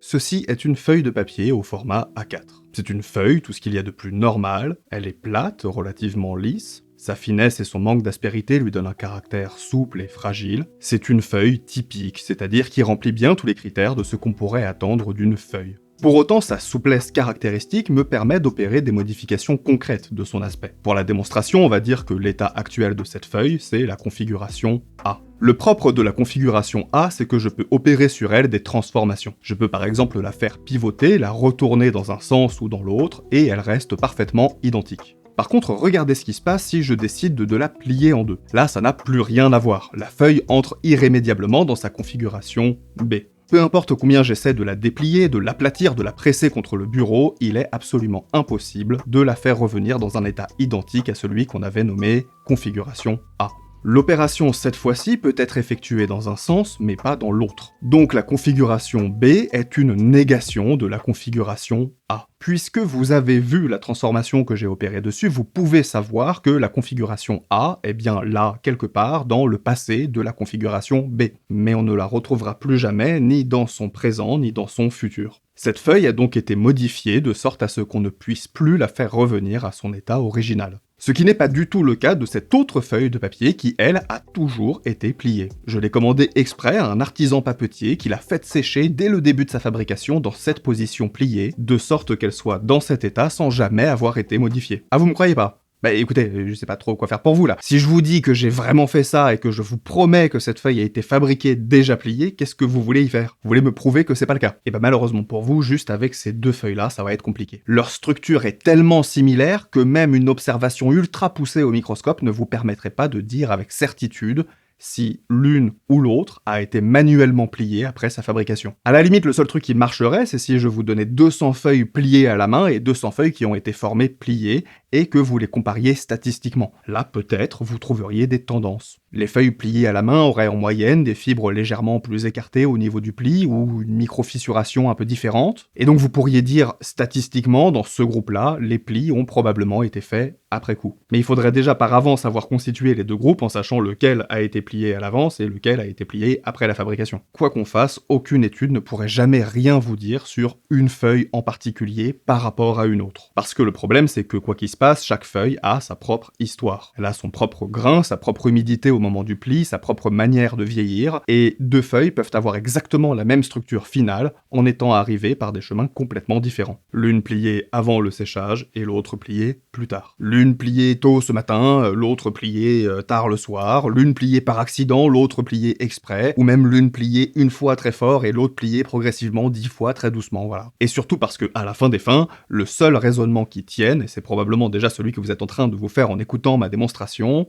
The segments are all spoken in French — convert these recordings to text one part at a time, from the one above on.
Ceci est une feuille de papier au format A4. C'est une feuille, tout ce qu'il y a de plus normal, elle est plate, relativement lisse, sa finesse et son manque d'aspérité lui donnent un caractère souple et fragile. C'est une feuille typique, c'est-à-dire qui remplit bien tous les critères de ce qu'on pourrait attendre d'une feuille. Pour autant, sa souplesse caractéristique me permet d'opérer des modifications concrètes de son aspect. Pour la démonstration, on va dire que l'état actuel de cette feuille, c'est la configuration A. Le propre de la configuration A, c'est que je peux opérer sur elle des transformations. Je peux par exemple la faire pivoter, la retourner dans un sens ou dans l'autre, et elle reste parfaitement identique. Par contre, regardez ce qui se passe si je décide de la plier en deux. Là, ça n'a plus rien à voir. La feuille entre irrémédiablement dans sa configuration B. Peu importe combien j'essaie de la déplier, de l'aplatir, de la presser contre le bureau, il est absolument impossible de la faire revenir dans un état identique à celui qu'on avait nommé configuration A. L'opération, cette fois-ci, peut être effectuée dans un sens, mais pas dans l'autre. Donc la configuration B est une négation de la configuration A. Puisque vous avez vu la transformation que j'ai opérée dessus, vous pouvez savoir que la configuration A est bien là, quelque part, dans le passé de la configuration B. Mais on ne la retrouvera plus jamais, ni dans son présent, ni dans son futur. Cette feuille a donc été modifiée de sorte à ce qu'on ne puisse plus la faire revenir à son état original. Ce qui n'est pas du tout le cas de cette autre feuille de papier qui, elle, a toujours été pliée. Je l'ai commandée exprès à un artisan papetier qui l'a faite sécher dès le début de sa fabrication dans cette position pliée, de sorte qu'elle soit dans cet état sans jamais avoir été modifiée. Ah, vous me croyez pas ? Bah écoutez, je sais pas trop quoi faire pour vous là. Si je vous dis que j'ai vraiment fait ça et que je vous promets que cette feuille a été fabriquée déjà pliée, qu'est-ce que vous voulez y faire? Vous voulez me prouver que c'est pas le cas? Et bah malheureusement pour vous, juste avec ces deux feuilles-là, ça va être compliqué. Leur structure est tellement similaire que même une observation ultra poussée au microscope ne vous permettrait pas de dire avec certitude si l'une ou l'autre a été manuellement pliée après sa fabrication. À la limite, le seul truc qui marcherait, c'est si je vous donnais 200 feuilles pliées à la main et 200 feuilles qui ont été formées pliées, et que vous les compariez statistiquement. Là, peut-être, vous trouveriez des tendances. Les feuilles pliées à la main auraient en moyenne des fibres légèrement plus écartées au niveau du pli, ou une micro-fissuration un peu différente, et donc vous pourriez dire, statistiquement, dans ce groupe-là, les plis ont probablement été faits après coup. Mais il faudrait déjà par avance avoir constitué les deux groupes en sachant lequel a été plié à l'avance et lequel a été plié après la fabrication. Quoi qu'on fasse, aucune étude ne pourrait jamais rien vous dire sur une feuille en particulier par rapport à une autre. Parce que le problème, c'est que quoi qu'il se passe, chaque feuille a sa propre histoire. Elle a son propre grain, sa propre humidité au moment du pli, sa propre manière de vieillir, et deux feuilles peuvent avoir exactement la même structure finale en étant arrivées par des chemins complètement différents. L'une pliée avant le séchage et l'autre pliée plus tard. L'une pliée tôt ce matin, l'autre pliée tard le soir, l'une pliée par accident, l'autre pliée exprès, ou même l'une pliée une fois très fort et l'autre pliée progressivement 10 fois très doucement, voilà. Et surtout parce que, à la fin des fins, le seul raisonnement qui tienne, et c'est probablement déjà celui que vous êtes en train de vous faire en écoutant ma démonstration,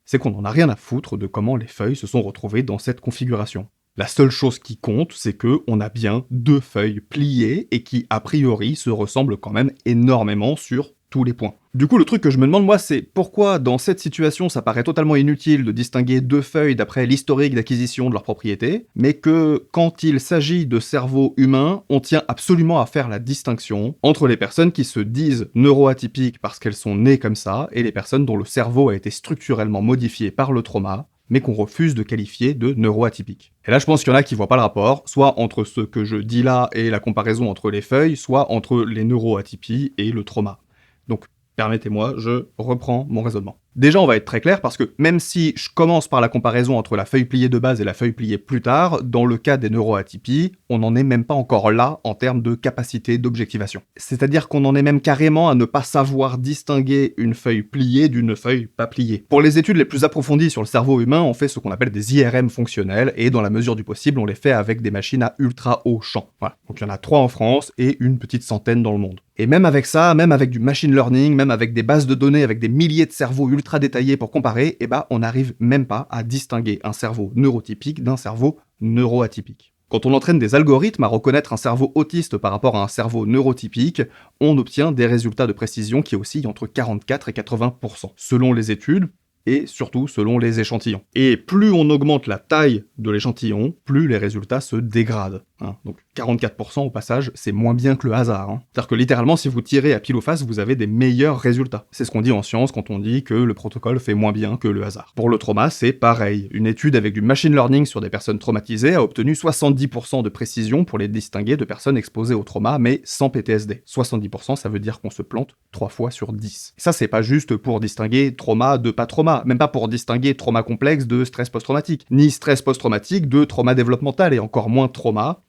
c'est qu'on n'en a rien à foutre de comment les feuilles se sont retrouvées dans cette configuration. La seule chose qui compte, c'est que on a bien deux feuilles pliées et qui, a priori, se ressemblent quand même énormément sur tous les points. Du coup, le truc que je me demande, moi, c'est pourquoi, dans cette situation, ça paraît totalement inutile de distinguer deux feuilles d'après l'historique d'acquisition de leurs propriétés, mais que, quand il s'agit de cerveaux humains, on tient absolument à faire la distinction entre les personnes qui se disent neuroatypiques parce qu'elles sont nées comme ça, et les personnes dont le cerveau a été structurellement modifié par le trauma, mais qu'on refuse de qualifier de neuroatypiques. Et là, je pense qu'il y en a qui voient pas le rapport, soit entre ce que je dis là et la comparaison entre les feuilles, soit entre les neuroatypies et le trauma. Donc, permettez-moi, je reprends mon raisonnement. Déjà, on va être très clair parce que même si je commence par la comparaison entre la feuille pliée de base et la feuille pliée plus tard, dans le cas des neuroatypies, on n'en est même pas encore là en termes de capacité d'objectivation. C'est-à-dire qu'on en est même carrément à ne pas savoir distinguer une feuille pliée d'une feuille pas pliée. Pour les études les plus approfondies sur le cerveau humain, on fait ce qu'on appelle des IRM fonctionnels, et dans la mesure du possible, on les fait avec des machines à ultra haut champ. Voilà. Donc il y en a 3 en France et une petite centaine dans le monde. Et même avec ça, même avec du machine learning, même avec des bases de données, avec des milliers de cerveaux ultra détaillés pour comparer, on n'arrive même pas à distinguer un cerveau neurotypique d'un cerveau neuroatypique. Quand on entraîne des algorithmes à reconnaître un cerveau autiste par rapport à un cerveau neurotypique, on obtient des résultats de précision qui oscillent entre 44 et 80%, selon les études, et surtout selon les échantillons. Et plus on augmente la taille de l'échantillon, plus les résultats se dégradent. hein. Donc 44% au passage, c'est moins bien que le hasard, hein. C'est-à-dire que littéralement, si vous tirez à pile ou face, vous avez des meilleurs résultats. C'est ce qu'on dit en science quand on dit que le protocole fait moins bien que le hasard. Pour le trauma, c'est pareil. Une étude avec du machine learning sur des personnes traumatisées a obtenu 70% de précision pour les distinguer de personnes exposées au trauma, mais sans PTSD. 70%, ça veut dire qu'on se plante 3 fois sur 10. Et ça, c'est pas juste pour distinguer trauma de pas trauma, même pas pour distinguer trauma complexe de stress post-traumatique, ni stress post-traumatique de trauma développemental, et encore moins trauma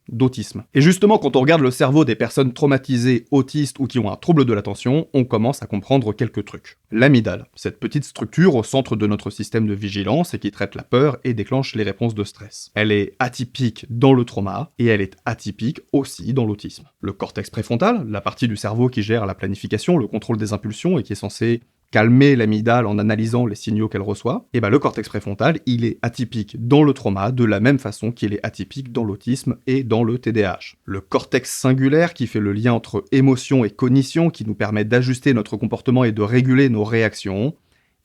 d'autisme. Et justement, quand on regarde le cerveau des personnes traumatisées, autistes ou qui ont un trouble de l'attention, on commence à comprendre quelques trucs. L'amygdale, cette petite structure au centre de notre système de vigilance et qui traite la peur et déclenche les réponses de stress. Elle est atypique dans le trauma et elle est atypique aussi dans l'autisme. Le cortex préfrontal, la partie du cerveau qui gère la planification, le contrôle des impulsions et qui est censé calmer l'amygdale en analysant les signaux qu'elle reçoit, et le cortex préfrontal, il est atypique dans le trauma de la même façon qu'il est atypique dans l'autisme et dans le TDAH. Le cortex singulaire qui fait le lien entre émotion et cognition, qui nous permet d'ajuster notre comportement et de réguler nos réactions,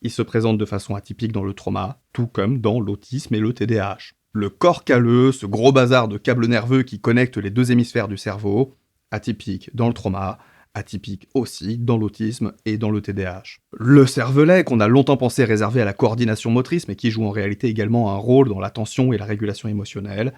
il se présente de façon atypique dans le trauma, tout comme dans l'autisme et le TDAH. Le corps calleux, ce gros bazar de câbles nerveux qui connecte les deux hémisphères du cerveau, atypique dans le trauma, atypique aussi dans l'autisme et dans le TDAH. Le cervelet, qu'on a longtemps pensé réservé à la coordination motrice, mais qui joue en réalité également un rôle dans l'attention et la régulation émotionnelle,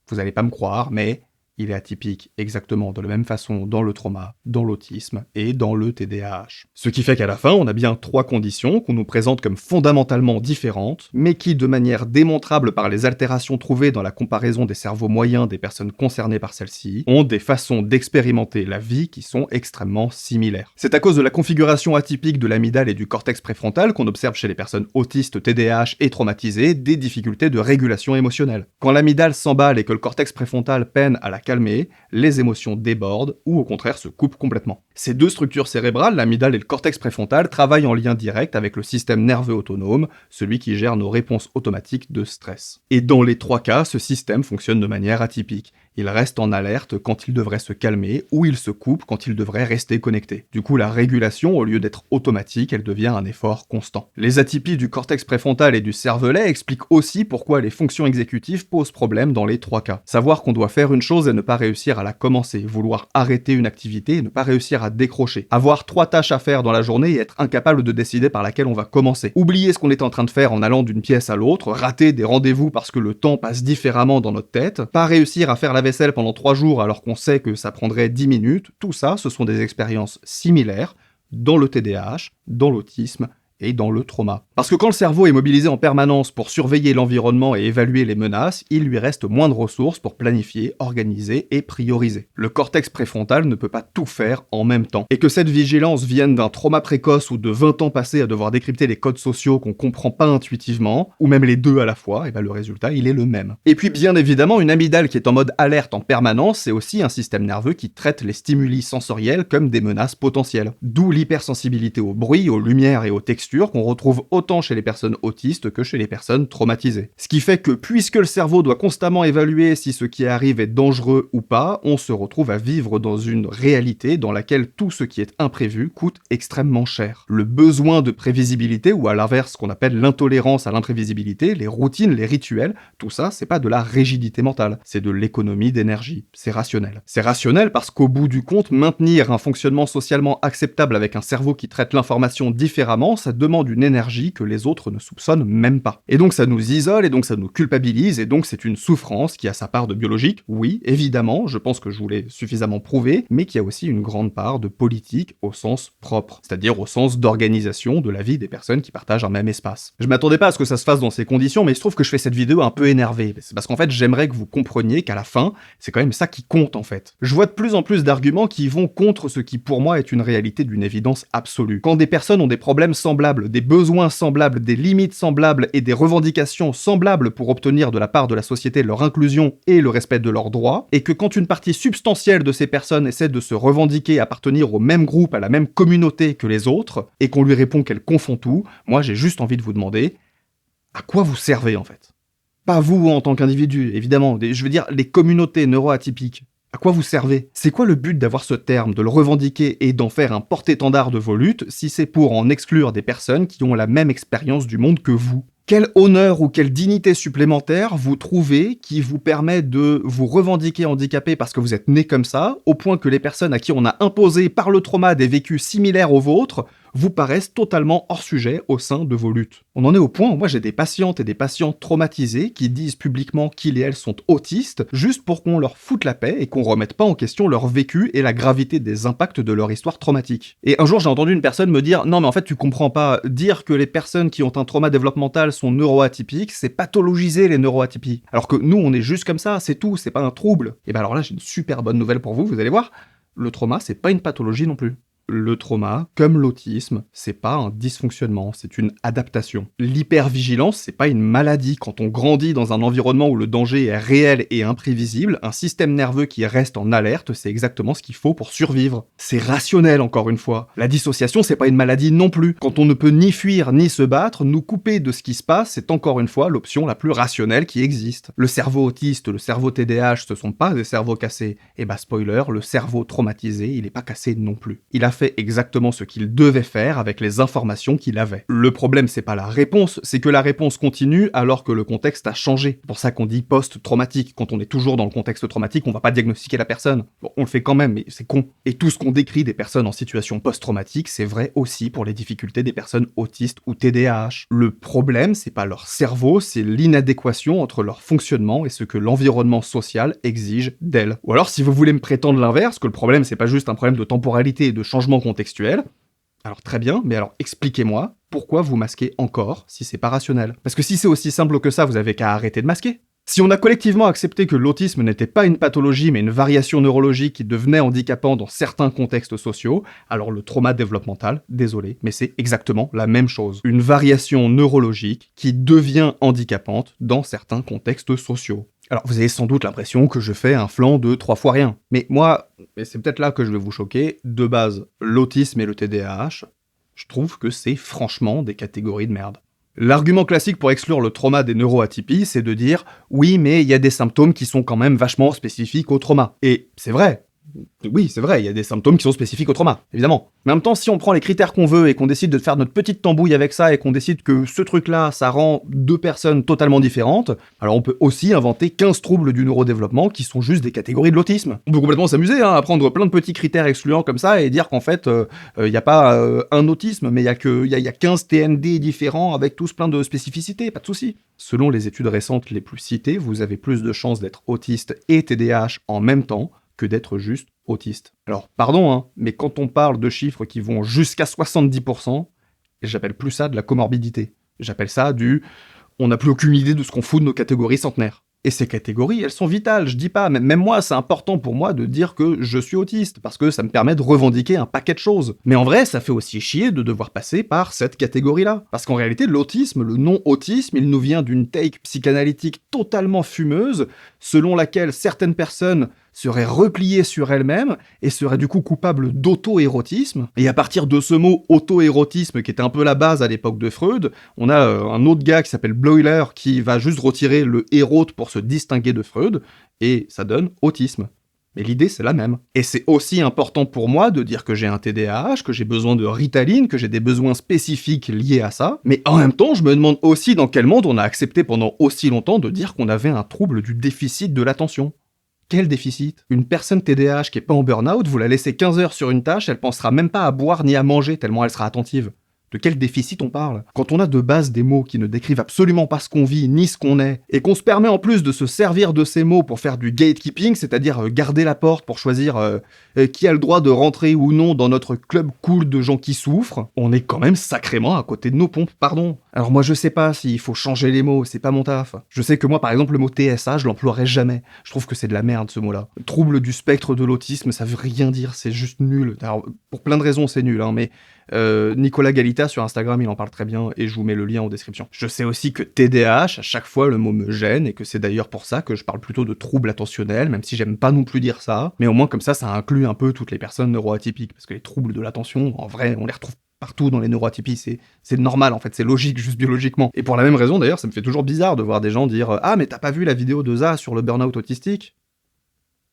vous allez pas me croire, mais il est atypique exactement de la même façon dans le trauma, dans l'autisme et dans le TDAH. Ce qui fait qu'à la fin, on a bien 3 conditions qu'on nous présente comme fondamentalement différentes, mais qui, de manière démontrable par les altérations trouvées dans la comparaison des cerveaux moyens des personnes concernées par celles-ci, ont des façons d'expérimenter la vie qui sont extrêmement similaires. C'est à cause de la configuration atypique de l'amygdale et du cortex préfrontal qu'on observe chez les personnes autistes, TDAH et traumatisées des difficultés de régulation émotionnelle. Quand l'amygdale s'emballe et que le cortex préfrontal peine à la calmer, les émotions débordent ou au contraire se coupent complètement. Ces deux structures cérébrales, l'amygdale et le cortex préfrontal, travaillent en lien direct avec le système nerveux autonome, celui qui gère nos réponses automatiques de stress. Et dans les 3 cas, ce système fonctionne de manière atypique. Il reste en alerte quand il devrait se calmer ou il se coupe quand il devrait rester connecté. Du coup, la régulation, au lieu d'être automatique, elle devient un effort constant. Les atypies du cortex préfrontal et du cervelet expliquent aussi pourquoi les fonctions exécutives posent problème dans les 3 cas. Savoir qu'on doit faire une chose et ne pas réussir à la commencer, vouloir arrêter une activité et ne pas réussir à décrocher, avoir 3 tâches à faire dans la journée et être incapable de décider par laquelle on va commencer, oublier ce qu'on est en train de faire en allant d'une pièce à l'autre, rater des rendez-vous parce que le temps passe différemment dans notre tête, pas réussir à faire la vaisselle pendant 3 jours alors qu'on sait que ça prendrait 10 minutes, tout ça, ce sont des expériences similaires dans le TDAH, dans l'autisme et dans le trauma. Parce que quand le cerveau est mobilisé en permanence pour surveiller l'environnement et évaluer les menaces, il lui reste moins de ressources pour planifier, organiser et prioriser. Le cortex préfrontal ne peut pas tout faire en même temps. Et que cette vigilance vienne d'un trauma précoce ou de 20 ans passés à devoir décrypter les codes sociaux qu'on comprend pas intuitivement, ou même les deux à la fois, et le résultat, il est le même. Et puis bien évidemment, une amygdale qui est en mode alerte en permanence, c'est aussi un système nerveux qui traite les stimuli sensoriels comme des menaces potentielles. D'où l'hypersensibilité au bruit, aux lumières et aux textures qu'on retrouve autant chez les personnes autistes que chez les personnes traumatisées. Ce qui fait que puisque le cerveau doit constamment évaluer si ce qui arrive est dangereux ou pas, on se retrouve à vivre dans une réalité dans laquelle tout ce qui est imprévu coûte extrêmement cher. Le besoin de prévisibilité, ou à l'inverse ce qu'on appelle l'intolérance à l'imprévisibilité, les routines, les rituels, tout ça c'est pas de la rigidité mentale, c'est de l'économie d'énergie, c'est rationnel. C'est rationnel parce qu'au bout du compte, maintenir un fonctionnement socialement acceptable avec un cerveau qui traite l'information différemment, ça demande une énergie que les autres ne soupçonnent même pas. Et donc ça nous isole, et donc ça nous culpabilise, et donc c'est une souffrance qui a sa part de biologique, oui, évidemment, je pense que je vous l'ai suffisamment prouvé, mais qui a aussi une grande part de politique au sens propre, c'est-à-dire au sens d'organisation de la vie des personnes qui partagent un même espace. Je m'attendais pas à ce que ça se fasse dans ces conditions, mais il se trouve que je fais cette vidéo un peu énervé, c'est parce qu'en fait j'aimerais que vous compreniez qu'à la fin, c'est quand même ça qui compte en fait. Je vois de plus en plus d'arguments qui vont contre ce qui pour moi est une réalité d'une évidence absolue. Quand des personnes ont des problèmes semblables, des besoins semblables, des limites semblables et des revendications semblables pour obtenir de la part de la société leur inclusion et le respect de leurs droits, et que quand une partie substantielle de ces personnes essaie de se revendiquer appartenir au même groupe, à la même communauté que les autres, et qu'on lui répond qu'elle confond tout, moi j'ai juste envie de vous demander à quoi vous servez en fait. Pas vous en tant qu'individu, évidemment, je veux dire les communautés neuroatypiques. À quoi vous servez? C'est quoi le but d'avoir ce terme, de le revendiquer et d'en faire un porte-étendard de vos luttes, si c'est pour en exclure des personnes qui ont la même expérience du monde que vous? Quel honneur ou quelle dignité supplémentaire vous trouvez qui vous permet de vous revendiquer handicapé parce que vous êtes né comme ça, au point que les personnes à qui on a imposé par le trauma des vécus similaires aux vôtres vous paraissent totalement hors sujet au sein de vos luttes. On en est au point où moi j'ai des patientes et des patients traumatisés qui disent publiquement qu'ils et elles sont autistes juste pour qu'on leur foute la paix et qu'on remette pas en question leur vécu et la gravité des impacts de leur histoire traumatique. Et un jour j'ai entendu une personne me dire « Non mais en fait tu comprends pas, dire que les personnes qui ont un trauma développemental sont neuroatypiques, c'est pathologiser les neuroatypies. Alors que nous on est juste comme ça, c'est tout, c'est pas un trouble. » Et ben alors là j'ai une super bonne nouvelle pour vous, vous allez voir, le trauma c'est pas une pathologie non plus. Le trauma, comme l'autisme, c'est pas un dysfonctionnement, c'est une adaptation. L'hypervigilance, c'est pas une maladie. Quand on grandit dans un environnement où le danger est réel et imprévisible, un système nerveux qui reste en alerte, c'est exactement ce qu'il faut pour survivre. C'est rationnel, encore une fois. La dissociation, c'est pas une maladie non plus. Quand on ne peut ni fuir ni se battre, nous couper de ce qui se passe, c'est encore une fois l'option la plus rationnelle qui existe. Le cerveau autiste, le cerveau TDAH, ce sont pas des cerveaux cassés. Et bah spoiler, le cerveau traumatisé, il est pas cassé non plus. Il a fait exactement ce qu'il devait faire avec les informations qu'il avait. Le problème, c'est pas la réponse, c'est que la réponse continue alors que le contexte a changé. C'est pour ça qu'on dit post-traumatique. Quand on est toujours dans le contexte traumatique, on va pas diagnostiquer la personne. Bon, on le fait quand même, mais c'est con. Et tout ce qu'on décrit des personnes en situation post-traumatique, c'est vrai aussi pour les difficultés des personnes autistes ou TDAH. Le problème, c'est pas leur cerveau, c'est l'inadéquation entre leur fonctionnement et ce que l'environnement social exige d'elles. Ou alors, si vous voulez me prétendre l'inverse, que le problème, c'est pas juste un problème de temporalité et de changement contextuel, alors très bien, mais alors expliquez-moi pourquoi vous masquez encore si c'est pas rationnel. Parce que si c'est aussi simple que ça, vous avez qu'à arrêter de masquer. Si on a collectivement accepté que l'autisme n'était pas une pathologie mais une variation neurologique qui devenait handicapant dans certains contextes sociaux, alors le trauma développemental, désolé, mais c'est exactement la même chose. Une variation neurologique qui devient handicapante dans certains contextes sociaux. Alors vous avez sans doute l'impression que je fais un flanc de 3 fois rien. Mais moi, et c'est peut-être là que je vais vous choquer, de base, l'autisme et le TDAH, je trouve que c'est franchement des catégories de merde. L'argument classique pour exclure le trauma des neuroatypies, c'est de dire « oui, mais il y a des symptômes qui sont quand même vachement spécifiques au trauma ». Et c'est vrai. Oui, c'est vrai, il y a des symptômes qui sont spécifiques au trauma, évidemment. Mais en même temps, si on prend les critères qu'on veut et qu'on décide de faire notre petite tambouille avec ça et qu'on décide que ce truc-là, ça rend 2 personnes totalement différentes, alors on peut aussi inventer 15 troubles du neurodéveloppement qui sont juste des catégories de l'autisme. On peut complètement s'amuser à prendre plein de petits critères excluants comme ça et dire qu'en fait, il n'y a pas un autisme, mais il y a 15 TND différents avec tous plein de spécificités, pas de souci. Selon les études récentes les plus citées, vous avez plus de chances d'être autiste et TDAH en même temps que d'être juste autiste. Alors, pardon, mais quand on parle de chiffres qui vont jusqu'à 70%, j'appelle plus ça de la comorbidité. J'appelle ça du « on n'a plus aucune idée de ce qu'on fout de nos catégories centenaires ». Et ces catégories, elles sont vitales, je dis pas, même moi, c'est important pour moi de dire que je suis autiste, parce que ça me permet de revendiquer un paquet de choses. Mais en vrai, ça fait aussi chier de devoir passer par cette catégorie-là. Parce qu'en réalité, l'autisme, le non-autisme, il nous vient d'une take psychanalytique totalement fumeuse, selon laquelle certaines personnes seraient repliées sur elles-mêmes et seraient du coup coupables d'auto-érotisme. Et à partir de ce mot auto-érotisme, qui était un peu la base à l'époque de Freud, on a un autre gars qui s'appelle Bleuler qui va juste retirer le érote pour se distinguer de Freud, et ça donne autisme. Mais l'idée, c'est la même. Et c'est aussi important pour moi de dire que j'ai un TDAH, que j'ai besoin de Ritaline, que j'ai des besoins spécifiques liés à ça, mais en même temps, je me demande aussi dans quel monde on a accepté pendant aussi longtemps de dire qu'on avait un trouble du déficit de l'attention. Quel déficit? Une personne TDAH qui est pas en burn-out, vous la laissez 15 heures sur une tâche, elle pensera même pas à boire ni à manger tellement elle sera attentive. De quel déficit on parle? Quand on a de base des mots qui ne décrivent absolument pas ce qu'on vit ni ce qu'on est, et qu'on se permet en plus de se servir de ces mots pour faire du gatekeeping, c'est-à-dire garder la porte pour choisir qui a le droit de rentrer ou non dans notre club cool de gens qui souffrent, on est quand même sacrément à côté de nos pompes, pardon. Alors moi je sais pas s'il faut changer les mots, c'est pas mon taf. Je sais que moi par exemple le mot TSA, je l'emploierai jamais. Je trouve que c'est de la merde ce mot-là. Trouble du spectre de l'autisme, ça veut rien dire, c'est juste nul. Alors pour plein de raisons c'est nul, mais... Nicolas Galita sur Instagram, il en parle très bien et je vous mets le lien en description. Je sais aussi que TDAH, à chaque fois le mot me gêne et que c'est d'ailleurs pour ça que je parle plutôt de troubles attentionnels, même si j'aime pas non plus dire ça, mais au moins comme ça inclut un peu toutes les personnes neuroatypiques, parce que les troubles de l'attention, en vrai, on les retrouve partout dans les neuroatypies, c'est normal en fait, c'est logique, juste biologiquement. Et pour la même raison d'ailleurs, ça me fait toujours bizarre de voir des gens dire « Ah mais t'as pas vu la vidéo de ZA sur le burn-out autistique ?»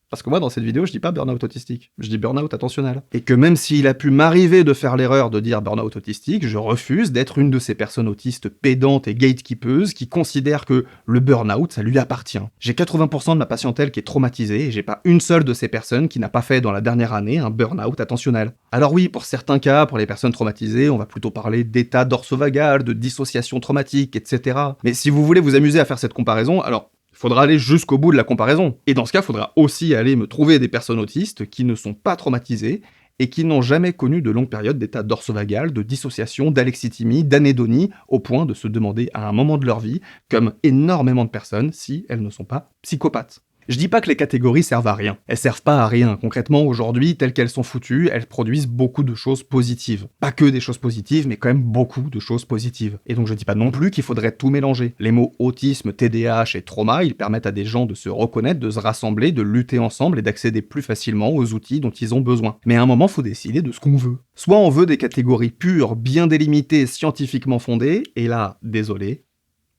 Parce que moi, dans cette vidéo, je dis pas burn-out autistique, je dis burn-out attentionnel. Et que même s'il a pu m'arriver de faire l'erreur de dire burn-out autistique, je refuse d'être une de ces personnes autistes pédantes et gatekeepeuses qui considèrent que le burn-out, ça lui appartient. J'ai 80% de ma patientèle qui est traumatisée et j'ai pas une seule de ces personnes qui n'a pas fait dans la dernière année un burn-out attentionnel. Alors oui, pour certains cas, pour les personnes traumatisées, on va plutôt parler d'état dorsovagal, de dissociation traumatique, etc. Mais si vous voulez vous amuser à faire cette comparaison, alors il faudra aller jusqu'au bout de la comparaison. Et dans ce cas, il faudra aussi aller me trouver des personnes autistes qui ne sont pas traumatisées et qui n'ont jamais connu de longue période d'état dorsovagal, de dissociation, d'alexithymie, d'anédonie, au point de se demander à un moment de leur vie, comme énormément de personnes, si elles ne sont pas psychopathes. Je dis pas que les catégories servent à rien. Elles servent pas à rien. Concrètement, aujourd'hui, telles qu'elles sont foutues, elles produisent beaucoup de choses positives. Pas que des choses positives, mais quand même beaucoup de choses positives. Et donc je dis pas non plus qu'il faudrait tout mélanger. Les mots autisme, TDAH et trauma, ils permettent à des gens de se reconnaître, de se rassembler, de lutter ensemble et d'accéder plus facilement aux outils dont ils ont besoin. Mais à un moment, faut décider de ce qu'on veut. Soit on veut des catégories pures, bien délimitées, scientifiquement fondées, et là, désolé,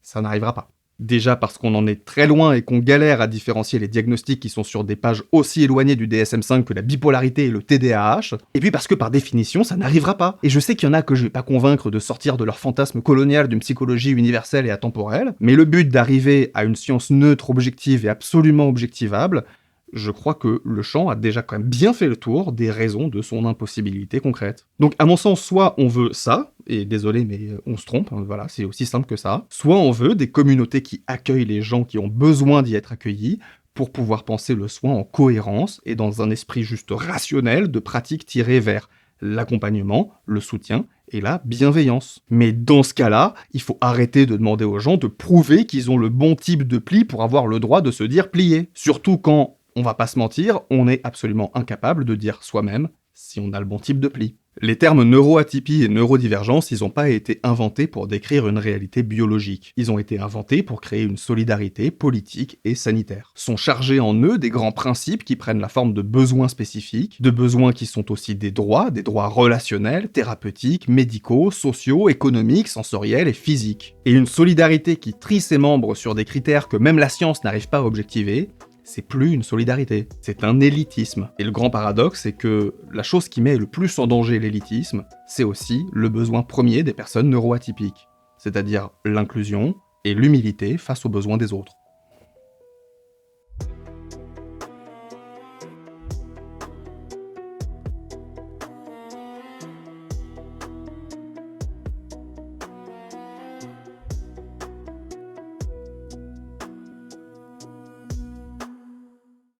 ça n'arrivera pas. Déjà parce qu'on en est très loin et qu'on galère à différencier les diagnostics qui sont sur des pages aussi éloignées du DSM-5 que la bipolarité et le TDAH, et puis parce que par définition ça n'arrivera pas. Et je sais qu'il y en a que je vais pas convaincre de sortir de leur fantasme colonial d'une psychologie universelle et atemporelle, mais le but d'arriver à une science neutre, objective et absolument objectivable, je crois que le champ a déjà quand même bien fait le tour des raisons de son impossibilité concrète. Donc à mon sens, soit on veut ça, et désolé mais on se trompe, hein, voilà, c'est aussi simple que ça, soit on veut des communautés qui accueillent les gens qui ont besoin d'y être accueillis, pour pouvoir penser le soin en cohérence et dans un esprit juste rationnel de pratiques tirées vers l'accompagnement, le soutien et la bienveillance. Mais dans ce cas-là, il faut arrêter de demander aux gens de prouver qu'ils ont le bon type de pli pour avoir le droit de se dire plié. Surtout quand, on va pas se mentir, on est absolument incapable de dire soi-même si on a le bon type de pli. Les termes neuroatypie et neurodivergence, ils n'ont pas été inventés pour décrire une réalité biologique. Ils ont été inventés pour créer une solidarité politique et sanitaire. Sont chargés en eux des grands principes qui prennent la forme de besoins spécifiques, de besoins qui sont aussi des droits relationnels, thérapeutiques, médicaux, sociaux, économiques, sensoriels et physiques. Et une solidarité qui trie ses membres sur des critères que même la science n'arrive pas à objectiver, c'est plus une solidarité, c'est un élitisme. Et le grand paradoxe, c'est que la chose qui met le plus en danger l'élitisme, c'est aussi le besoin premier des personnes neuroatypiques, c'est-à-dire l'inclusion et l'humilité face aux besoins des autres.